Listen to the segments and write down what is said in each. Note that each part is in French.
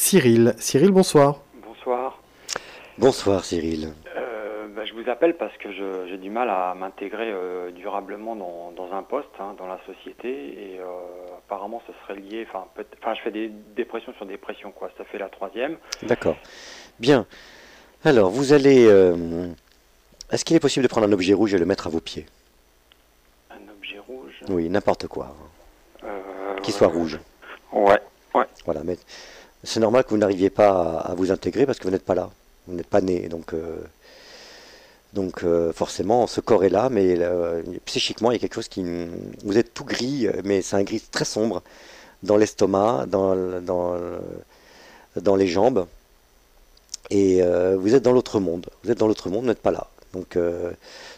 Cyril. Cyril, bonsoir. Bonsoir. Bonsoir Cyril. Je vous appelle parce que j'ai du mal à m'intégrer durablement dans un poste, hein, dans la société, et apparemment ce serait lié, je fais des dépressions sur dépression, quoi, ça fait la troisième. D'accord. Bien. Alors, vous allez... est-ce qu'il est possible de prendre un objet rouge et le mettre à vos pieds? Un objet rouge. Oui, n'importe quoi, hein. Qui soit Euh, rouge. ouais, ouais. Voilà, mais c'est normal que vous n'arriviez pas à vous intégrer parce que vous n'êtes pas là. Vous n'êtes pas né. Donc, forcément, ce corps est là, mais psychiquement, il y a quelque chose qui... Vous êtes tout gris, mais c'est un gris très sombre dans l'estomac, dans les jambes. Et vous êtes dans l'autre monde. Vous êtes dans l'autre monde, vous n'êtes pas là. Donc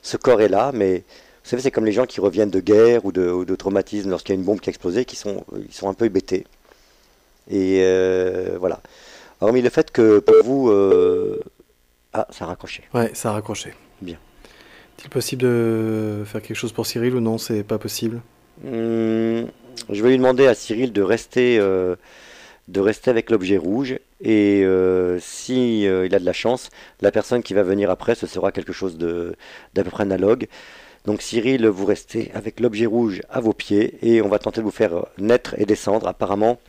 ce corps est là, mais vous savez, c'est comme les gens qui reviennent de guerre ou de traumatisme lorsqu'il y a une bombe qui a explosé, ils sont un peu hébétés. Et voilà. Hormis le fait que pour vous... Ah, ça a raccroché. Ouais, ça a raccroché. Bien. Est-il possible de faire quelque chose pour Cyril ou non? C'est pas possible. Je vais lui demander à Cyril de rester avec l'objet rouge. Et si il a de la chance, la personne qui va venir après, ce sera quelque chose d'à peu près analogue. Donc Cyril, vous restez avec l'objet rouge à vos pieds et on va tenter de vous faire naître et descendre. Apparemment,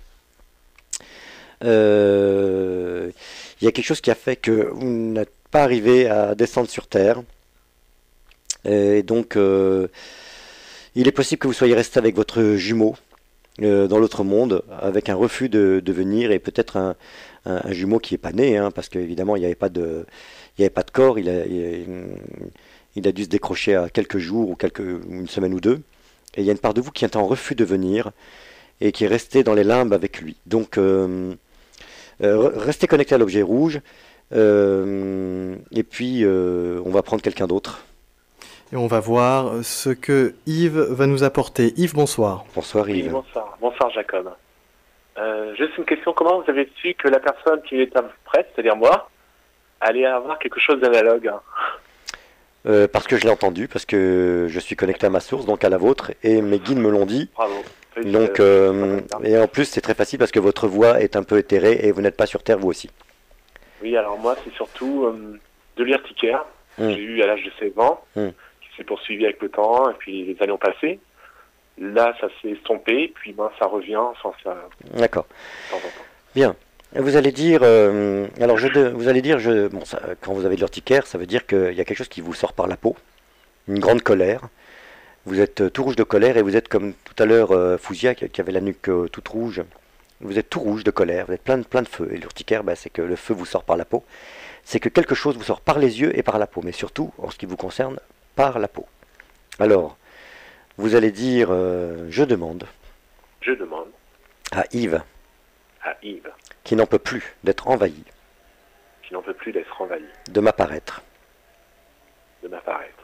euh, il y a quelque chose qui a fait que vous n'êtes pas arrivé à descendre sur Terre. Et donc, il est possible que vous soyez resté avec votre jumeau dans l'autre monde, avec un refus de venir et peut-être un jumeau qui n'est pas né, hein, parce qu'évidemment il y avait pas de corps, il a dû se décrocher à quelques jours ou une semaine ou deux. Et il y a une part de vous qui est en refus de venir et qui est restée dans les limbes avec lui. Donc restez connecté à l'objet rouge et puis on va prendre quelqu'un d'autre. Et on va voir ce que Yves va nous apporter. Yves, bonsoir. Bonsoir Oui, Yves. bonsoir. Bonsoir, Jacob. Juste une question. Comment vous avez su que la personne qui est prête, c'est-à-dire moi, allait avoir quelque chose d'analogue? Parce que je l'ai entendu, parce que je suis connecté à ma source, donc à la vôtre, et mes guides me l'ont dit. Bravo. Donc, et en plus, c'est très facile parce que votre voix est un peu éthérée et vous n'êtes pas sur Terre, vous aussi. Oui, alors moi, c'est surtout de l'urticaire. Mm. J'ai eu à l'âge de 16 ans, Mm. qui s'est poursuivi avec le temps, et puis les années ont passé. Là, ça s'est estompé, puis ça revient sans ça, D'accord. de temps en temps. Bien. Vous allez dire, vous allez dire, bon, quand vous avez de l'urticaire, ça veut dire qu'il y a quelque chose qui vous sort par la peau, une grande colère. Vous êtes tout rouge de colère et vous êtes comme tout à l'heure Fouzia qui avait la nuque toute rouge. Vous êtes tout rouge de colère, vous êtes plein de feu. Et l'urticaire, c'est que le feu vous sort par la peau. C'est que quelque chose vous sort par les yeux et par la peau, mais surtout, en ce qui vous concerne, par la peau. Alors, vous allez dire, je demande Je demande à Yves, à Yves, qui n'en peut plus d'être envahi, qui n'en peut plus d'être envahi, de m'apparaître. de m'apparaître.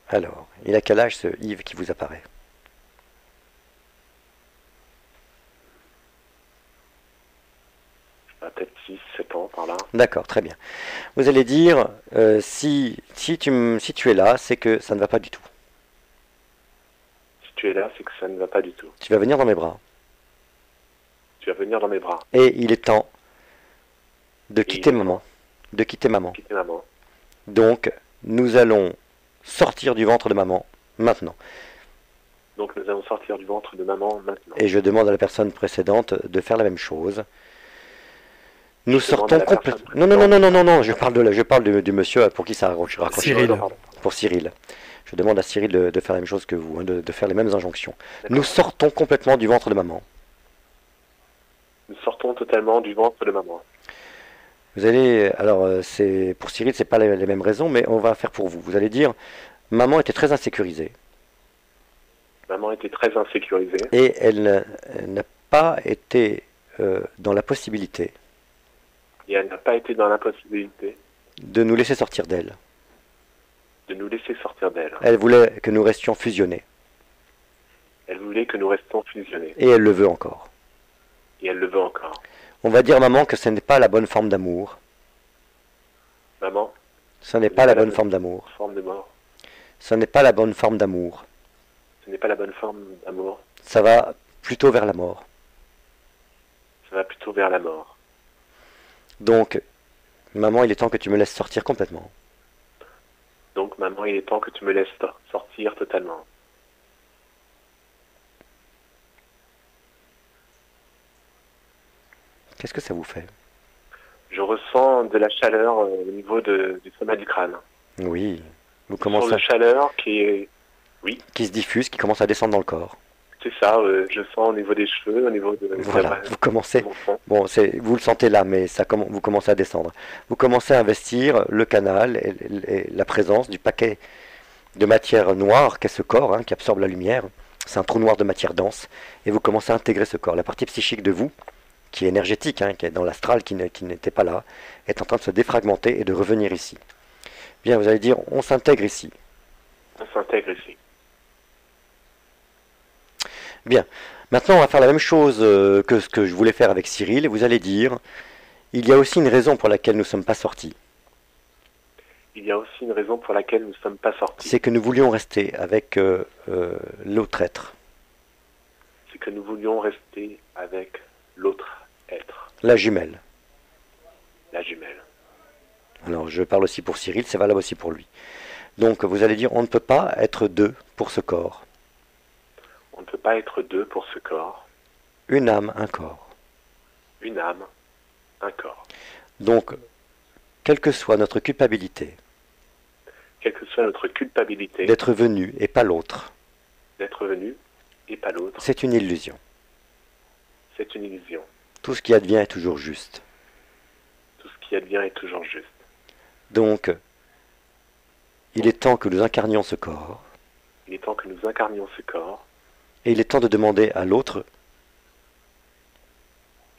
Alors, il a quel âge ce Yves qui vous apparaît? Peut-être 6, 7 ans par là. D'accord, très bien. Vous allez dire, si tu es là, c'est que ça ne va pas du tout. Si tu es là, c'est que ça ne va pas du tout. Tu vas venir dans mes bras. Tu vas venir dans mes bras. Et il est temps de quitter maman. De quitter maman. Quitter maman. Donc, nous allons sortir du ventre de maman maintenant. Donc nous allons sortir du ventre de maman maintenant. Et je demande à la personne précédente de faire la même chose. Nous Je demande sortons à la complètement. personne Non, non, non, non, non, non, non, je parle du monsieur pour qui ça raccroche. Cyril. Pardon. Pour Cyril. Je demande à Cyril de faire la même chose que vous, hein, de faire les mêmes injonctions. D'accord. Nous sortons complètement du ventre de maman. Nous sortons totalement du ventre de maman. Vous allez, alors c'est pour Cyril, c'est pas les mêmes raisons, mais on va faire pour vous. Vous allez dire, maman était très insécurisée Maman était très insécurisée et elle n'a pas été dans la possibilité et elle n'a pas été dans l'impossibilité de nous laisser sortir d'elle. de nous laisser sortir d'elle. Elle voulait que nous restions fusionnés Elle voulait que nous restions fusionnés et elle le veut encore. et elle le veut encore. On va dire maman que ce n'est pas la bonne forme d'amour. Maman, Ce n'est pas la bonne forme d'amour. forme de mort. Ce n'est pas la bonne forme d'amour. Ce n'est pas la bonne forme d'amour. Ça va plutôt vers la mort. ça va plutôt vers la mort. Donc, maman, il est temps que tu me laisses sortir complètement. Donc, maman, il est temps que tu me laisses sortir totalement. Qu'est-ce que ça vous fait? Je ressens de la chaleur au niveau du sommet du crâne. Oui, vous Une commencez sorte de chaleur qui qui se diffuse, qui commence à descendre dans le corps. c'est ça, je sens au niveau des cheveux, au niveau de Voilà, vous commencez, mon front. bon, vous le sentez là, mais vous commencez à descendre. Vous commencez à investir le canal et la présence du paquet de matière noire qu'est ce corps, hein, qui absorbe la lumière. C'est un trou noir de matière dense, et vous commencez à intégrer ce corps. La partie psychique de vous, qui est énergétique, hein, qui est dans l'astral, qui n'était pas là, est en train de se défragmenter et de revenir ici. Bien, vous allez dire, on s'intègre ici. On s'intègre ici. Bien, maintenant on va faire la même chose que ce que je voulais faire avec Cyril, et vous allez dire, il y a aussi une raison pour laquelle nous ne sommes pas sortis. Il y a aussi une raison pour laquelle nous ne sommes pas sortis. C'est que nous voulions rester avec l'autre être, C'est que nous voulions rester avec l'autre être, la jumelle. la jumelle. Alors je parle aussi pour Cyril, c'est valable aussi pour lui. Donc vous allez dire, on ne peut pas être deux pour ce corps. On ne peut pas être deux pour ce corps. Une âme, un corps. Une âme, un corps. Donc, quelle que soit notre culpabilité Quelle que soit notre culpabilité d'être venu et pas l'autre, d'être venu et pas l'autre, c'est une illusion. c'est une illusion. Tout ce qui advient est toujours juste. Tout ce qui advient est toujours juste. Donc, il est temps que nous incarnions ce corps, Il est temps que nous incarnions ce corps. et il est temps de demander à l'autre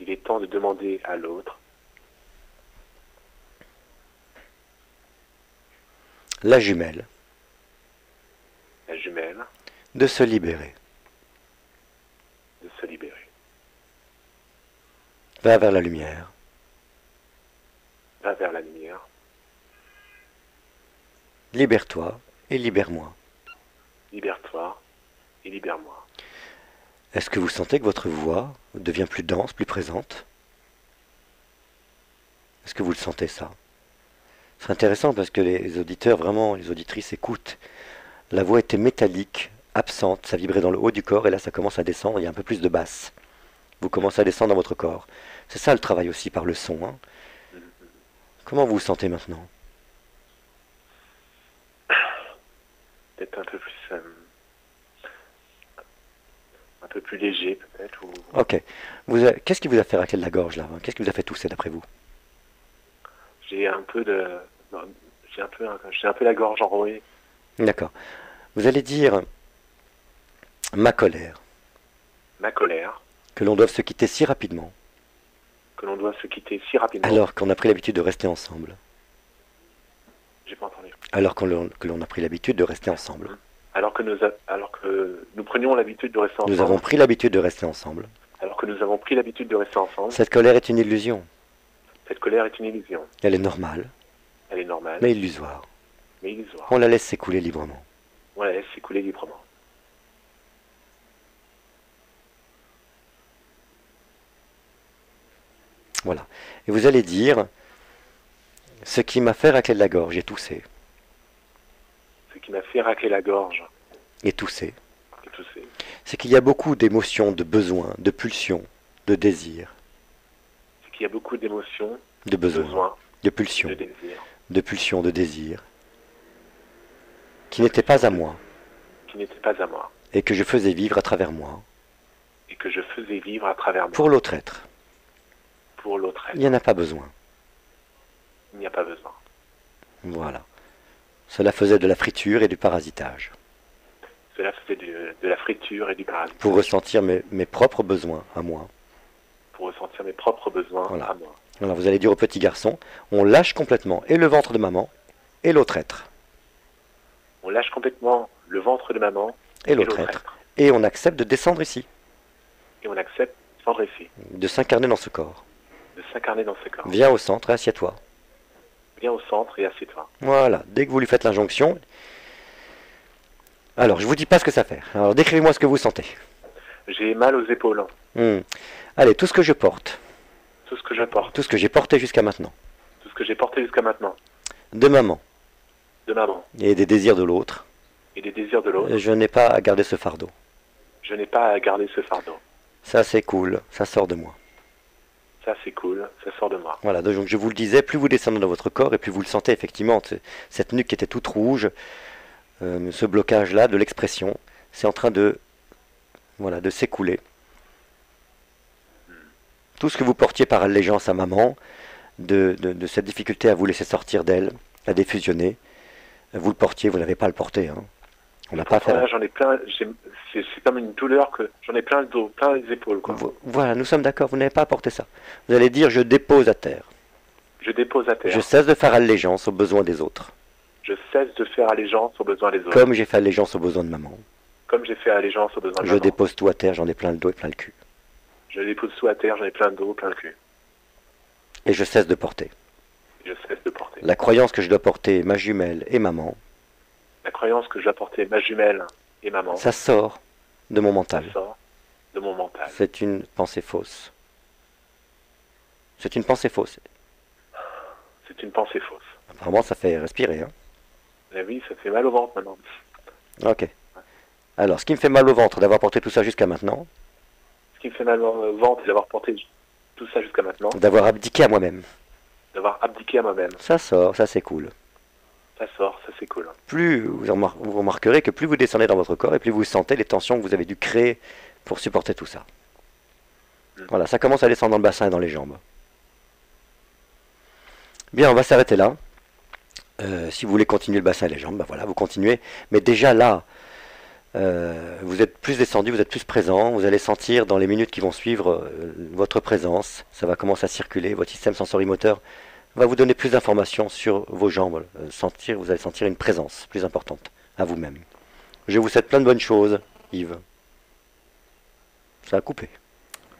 Il est temps de demander à l'autre, la jumelle, la jumelle, de se libérer. de se libérer. Va vers la lumière. Va vers la lumière. Libère-toi et libère-moi. Libère-toi et libère-moi. Est-ce que vous sentez que votre voix devient plus dense, plus présente? Est-ce que vous le sentez ça? C'est intéressant parce que les auditeurs, vraiment, les auditrices écoutent. La voix était métallique, absente, ça vibrait dans le haut du corps et là ça commence à descendre, il y a un peu plus de basse. Vous commencez à descendre dans votre corps. C'est ça le travail aussi par le son, hein. Comment vous vous sentez maintenant? Peut-être un peu plus léger peut-être. Ou... Ok. Qu'est-ce qui vous a fait racler de la gorge là? Qu'est-ce qui vous a fait tousser d'après vous? J'ai un peu la gorge enrouée. D'accord. Vous allez dire ma colère, Ma colère, que l'on doive se quitter si rapidement, que l'on doit se quitter si rapidement. alors qu'on a pris l'habitude de rester ensemble. J'ai pas entendu. Alors que l'on a pris l'habitude de rester ensemble. Alors que nous prenions l'habitude de rester ensemble. Nous avons pris l'habitude de rester ensemble. Alors que nous avons pris l'habitude de rester ensemble. Cette colère est une illusion. Cette colère est une illusion. Elle est normale, Elle est normale, mais illusoire. mais illusoire. On la laisse s'écouler librement. On la laisse s'écouler librement. Voilà. Et vous allez dire, ce qui m'a fait racler de la gorge et tousser, Ce qui m'a fait racler la gorge et tousser, et tousser, c'est qu'il y a beaucoup d'émotions, de besoins, de pulsions, de désirs, c'est qu'il y a beaucoup d'émotions, de de besoins, besoins, de de pulsions, désirs, de pulsions, de désirs, qui n'étaient pas à moi, qui n'étaient pas à moi, et que je faisais vivre à travers moi, et que je faisais vivre à travers moi, pour l'autre être. pour l'autre Il être. n'y en a pas besoin. Il n'y a pas besoin. Voilà. Cela faisait de la friture et du parasitage, Cela faisait de la friture et du parasitage. pour ressentir mes propres besoins à moi. Pour ressentir mes propres besoins Voilà. à moi. Alors vous allez dire au petit garçon, on lâche complètement et le ventre de maman, et l'autre être, On lâche complètement le ventre de maman et l'autre être, et on accepte de descendre ici, Et on accepte sans ici, de s'incarner dans ce corps. de s'incarner dans ce corps. Viens au centre et assieds-toi. Viens au centre et assieds-toi. Voilà, dès que vous lui faites l'injonction. Alors, je vous dis pas ce que ça fait. Alors, décrivez-moi ce que vous sentez. J'ai mal aux épaules. Allez, tout ce que je porte, Tout ce que je porte. tout ce que j'ai porté jusqu'à maintenant, Tout ce que j'ai porté jusqu'à maintenant. de maman De maman. et des désirs de l'autre, Et des désirs de l'autre. je n'ai pas à garder ce fardeau. Je n'ai pas à garder ce fardeau. Ça, c'est cool, ça sort de moi. Ça, c'est cool. Ça sort de moi. Voilà, donc je vous le disais, plus vous descendez dans votre corps et plus vous le sentez effectivement, cette nuque qui était toute rouge, ce blocage-là de l'expression, c'est en train de, voilà, de s'écouler. Tout ce que vous portiez par allégeance à maman, de cette difficulté à vous laisser sortir d'elle, à défusionner, vous le portiez, vous n'avez pas à le porter. Hein. On n'a pas fait. Voilà, j'en ai plein. C'est comme une douleur que j'en ai plein le dos, plein les épaules, quoi. Voilà, nous sommes d'accord, vous n'avez pas à porter ça. Vous allez dire, je dépose à terre. Je dépose à terre. Je cesse de faire allégeance aux besoins des autres. Je cesse de faire allégeance aux besoins des autres. Comme j'ai fait allégeance aux besoins de maman. Comme j'ai fait allégeance aux besoins de Je maman. dépose tout à terre, j'en ai plein le dos et plein le cul. Je dépose tout à terre, j'en ai plein le dos, plein le cul. Et je cesse de porter. Je cesse de porter. La croyance que je dois porter ma jumelle et maman, La croyance que je dois porter ma jumelle et maman, ça sort de mon ça mental. sort de mon mental. C'est une pensée fausse. C'est une pensée fausse. C'est une pensée fausse. Apparemment, ça fait respirer. Hein. Mais oui, ça fait mal au ventre maintenant. Ok. Alors, ce qui me fait mal au ventre d'avoir porté tout ça jusqu'à maintenant, Ce qui me fait mal au ventre, c'est d'avoir porté tout ça jusqu'à maintenant, d'avoir abdiqué à moi-même. d'avoir abdiqué à moi-même. Ça sort, ça c'est cool. Ça sort, ça c'est cool. Plus vous remarquerez que plus vous descendez dans votre corps et plus vous sentez les tensions que vous avez dû créer pour supporter tout ça. Voilà, ça commence à descendre dans le bassin et dans les jambes. Bien, on va s'arrêter là. Si vous voulez continuer le bassin et les jambes, ben voilà, vous continuez. Mais déjà là, vous êtes plus descendu, vous êtes plus présent. Vous allez sentir dans les minutes qui vont suivre votre présence. Ça va commencer à circuler. Votre système sensorimoteur va vous donner plus d'informations sur vos jambes. Vous allez sentir une présence plus importante à vous-même. Je vous souhaite plein de bonnes choses, Yves. Ça a coupé.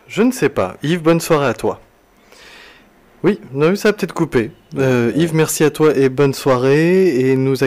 Je ne sais pas. Yves, bonne soirée à toi. Oui, non, ça a peut-être coupé. Yves, merci à toi et bonne soirée. Et nous